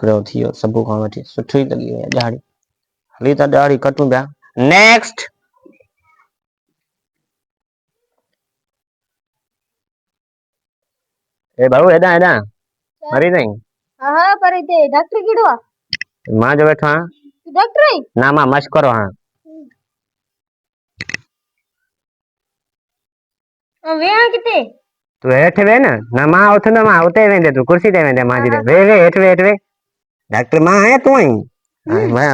हिकिड़ो थी वियो सभु खां वठी सुठी लॻी वई ॾाढ़ी हली त ॾाढ़ी कटूं पिया नेक्स्ट ए भाऊ हेॾां हेॾां मरी नहीं हाँ पर इते डॉक्टर किड़ो आ मां जो बैठो हां डॉक्टर है ना मां मश्क करो हां वे किते तू हेठ वे ना मां उथंदो मां उते वेंदे तू कुर्सी ते वेंदे मां जी वे वे हेठ वे डॉक्टर मां आया तू आई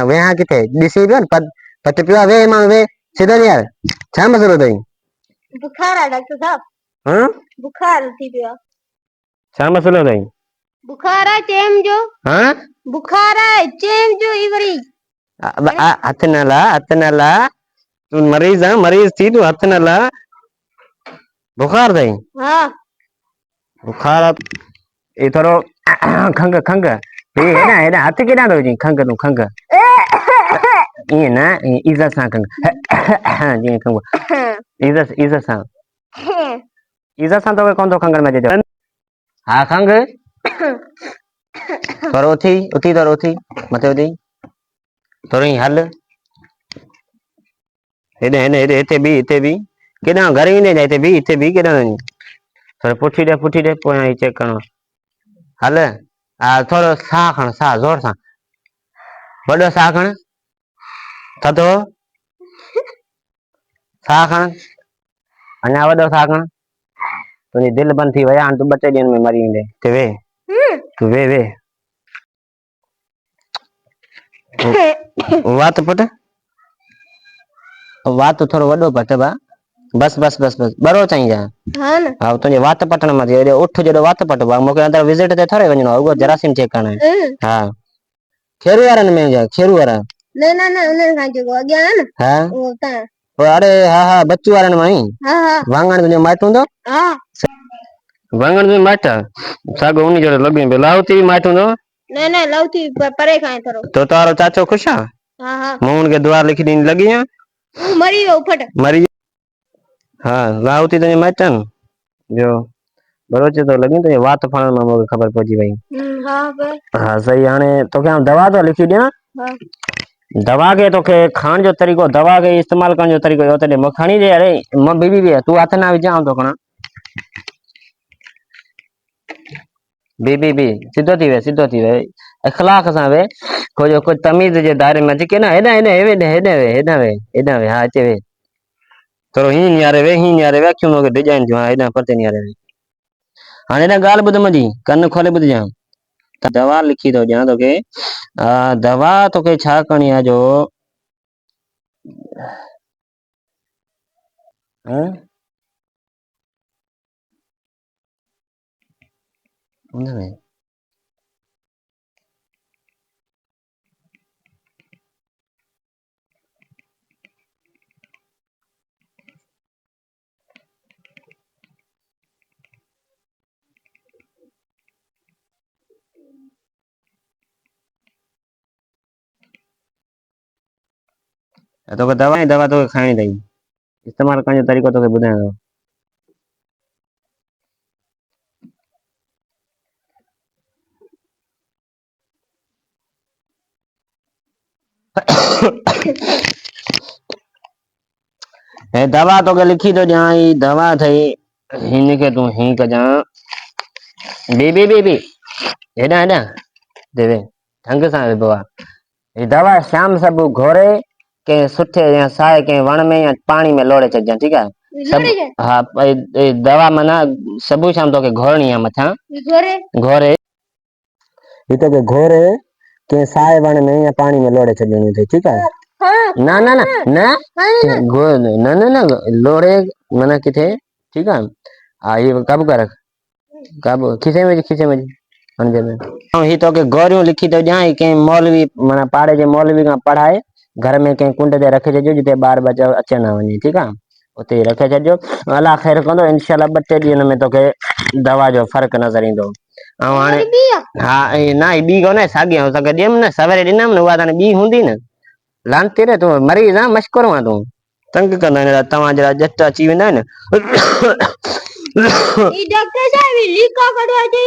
वे हां किथे ॾिसी पियो न पत पियो वे मां वे सीधो यार छा मसलो अथई बुखार है डॉक्टर साहब हां बुखार थी पियो छा मसलो अथई बुखार है चेम जो हां बुखार है चेम जो इवरी हथ न ला तू मरीज है मरीज थी तू हथ न ला बुखार अथई हाँ बुखार ये थोरो खंग खंग हे हेॾा हेॾा हथ केॾां थो विझी खंग तूं खंग ईअं न इज़त सां खंग जीअं खंग इज़त सां इज़त सां तोखे कोन थो खंगण में अचे हा खंग थोरो उथी थोरो उथी मथे उथी थोरो ई हल हेॾे हेॾे हेॾे हिते बि केॾां घर ईंदे हिते बि केॾां थोरो पुठी ॾे पोयां ही चेक करणो हल हा थोरो साह खण साह ज़ोर सां वॾो साह खण थधो साह खण अञा वॾो साह खण तुंहिंजी दिलि बंदि थी वई हाणे तूं 2-3 ॾींहंनि में मरी वेंदे हिते वे तूं वे वात पुट वात थोरो वॾो पट बस बरो चई जा हा तुंहिंजे वात पटण में थी उठ जेॾो वात पटबो आहे मूंखे अंदरि विज़िट ते थोरे वञिणो आहे उहो जरासीम चेक करणु आहे हा खेरू वारनि में जा खेरू वारा न उन्हनि खां जेको अॻियां आहे न हा उहो तव्हां अरे हा बच्चू वारनि मां ई वाङण तुंहिंजो माइट हूंदो वाङण तुंहिंजो माइट साॻियो उन जहिड़ो लॻे पियो लाहौती माइट हूंदो न लाहौती परे खां आहे थोरो तो तारो चाचो ख़ुशि आहे मूं हुनखे दुआ लिखी ॾिनी लॻी आहे मरी वियो फट मरी हा लाहौती तुंहिंजो माइट आहिनि ॿियो बरोचे तो लॻी तुंहिंजे वात फणण मां मूंखे ख़बर पइजी वई हा सही हाणे तोखे आउं दवा थो लिखी ॾियां दवा खे तोखे खाइण जो तरीक़ो दवा खे इस्तेमालु करण जो तरीक़ो इहो त ॾे खणी ॾे अरे मां बी तूं हथ न विझ आउं थो खणा बी सिधो थी वे इख़लाक़ सां वे कुझु तमीज़ जे दायरे में अची के न हेॾां वे हा हिते वे थोरो हीअं नियारे वे अखियूं मूंखे डिॼाइन थियूं हा हेॾां परते नियारे वे हाणे हेॾां ॻाल्हि ॿुध मुंहिंजी कन खोले ॿुधजांइ दवा लिखी थो ॾियां तोखे दवा तोखे छा करणी आहे जो तोखे दवा तोखे खाइणी अथई इस्तेमालु करण जो तरीक़ो तोखे ॿुधायां थो हे दवा तोखे लिखी थो ॾियां ही दवा अथई हिनखे तूं हीअं कजां बी हेॾां देवे ढंग सां विबो आहे ही दवा शाम सभु घोरे कंहिं सुठे या साए कंहिं वण में या पाणी में लोड़े छॾिजांइ ठीकु आहे हा दवा माना सभु शाम तोखे घोरणी आहे मथां घोरे हिते खे घोरे कंहिं साए वण में या पाणी में लोड़े छॾिणी अथई ठीकु आहे न लोड़े माना किथे ठीकु आहे हा इहो कब कर कब खीसे में हंधि में ऐं ही तोखे गोरियूं लिखी थो ॾियां कंहिं मौलवी माना पाड़े जे मौलवी खां पढ़ाए घर में कंहिं कुंड ते रखे छॾियो जिते ॿार बच्चा अचे न वञे ठीकु आहे उते रखे छॾियो अलाह ख़ैरु कंदो इनशा 2-3 ॾींहंनि में तोखे दवा जो फ़र्क़ु नज़र ईंदो ऐं हाणे हा न ॿी कोन्हे साॻी तोखे ॾियमि न सवेरे ॾिनमि न उहा त ॿी हूंदी न लानती रे तूं मरीज़ आहे मश्करो आहे तूं तंग कंदा आहिनि तव्हां जहिड़ा ॼट अची वेंदा आहिनि ई डॉक्टर साहब ई लीका कढवा ची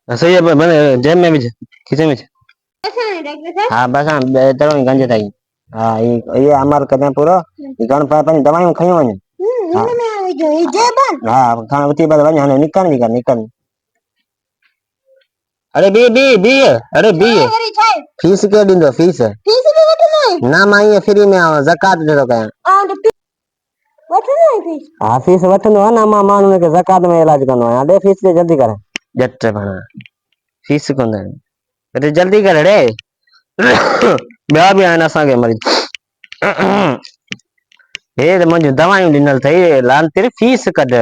सही है मैंने जेब में भी खीसे में ऐसा है डॉक्टर साहब हाँ बस हाँ बेहतर गंज थाई हाँ ये अमर कदे पूरो ये कौन पानी दवाई में खाई वने इन में आई जो ई जेबन हाँ खाना उती बाद वने हाने निकल अरे बी अरे बी वरी छाई फीस के दिंदो फीस फीस भी वठनो ना माई फ्री में आओ ज़कात दे तो कया आ वठनो फीस हाँ फीस वठंदो ना मां माण्हू के ज़कात में इलाज कंदो आहियां दे फीस दे जल्दी कर जट बना फीस कोन अरे जल्दी कर रे ॿिया बि आहिनि असांखे मरीज हे त मुंहिंजूं दवायूं ॾिनल अथई लाल तेरी फीस कढ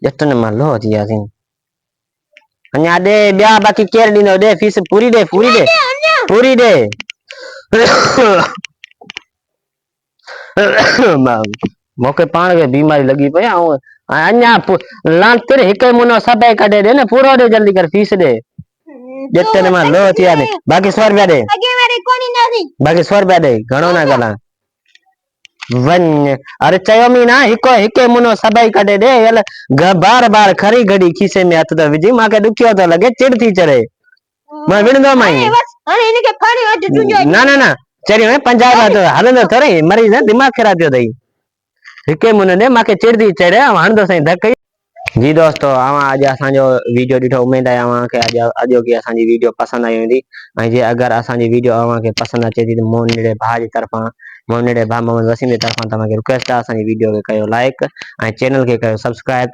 ॼटनि मां लो थी वियासीं अञा ॾे ॿिया बाक़ी केरु ॾींदो ॾे फीस पूरी ॾे पूरी ॾे मूंखे पाण खे बीमारी लॻी पई आहे अञा लाल तेरे हिकु मुनो सभई कढे ॾे न पूरो ॾे जल्दी कर फीस ॾे ॼटनि मां लो थी वियासीं बाक़ी 100 रुपया ॾे अगे वारे कोनी नासी बाक़ी 100 रुपया ॾे घणो न ॻाल्हाए वञ अरे चयोमी ना हिकु मुनो सभई कढे ॾे हल बार खरी घड़ी खीसे में हथ त विझी मूंखे ॾुखियो थो लॻे चिड़ थी चढ़े मां विढ़ंदो माई बस हाणे इनके फाड़ी वठ तुंजो ना चरी 50 रुपया तो हलंदो थोरे मरीज दिमाग़ ख़राब थियो अथई हिकु मुने ॾे मूंखे चिड़ थी चढ़े हणंदो साईं धक जी दोस्तों अवां अॼु असांजो वीडियो ॾिठो उमेद आहे अवांखे अॼु की असांजी वीडियो पसंदि आई हूंदी ऐं जे अगरि असांजी वीडियो अवांखे पसंदि अचे थी त मोहनड़े भाउ जी तरफ़ां मोहनड़े भाउ मोहम्मद वसीम जी तरफ़ां तव्हांखे रिक्वेस्ट आहे असांजी वीडियो खे कयो लाइक ऐं चैनल खे कयो सब्सक्राइब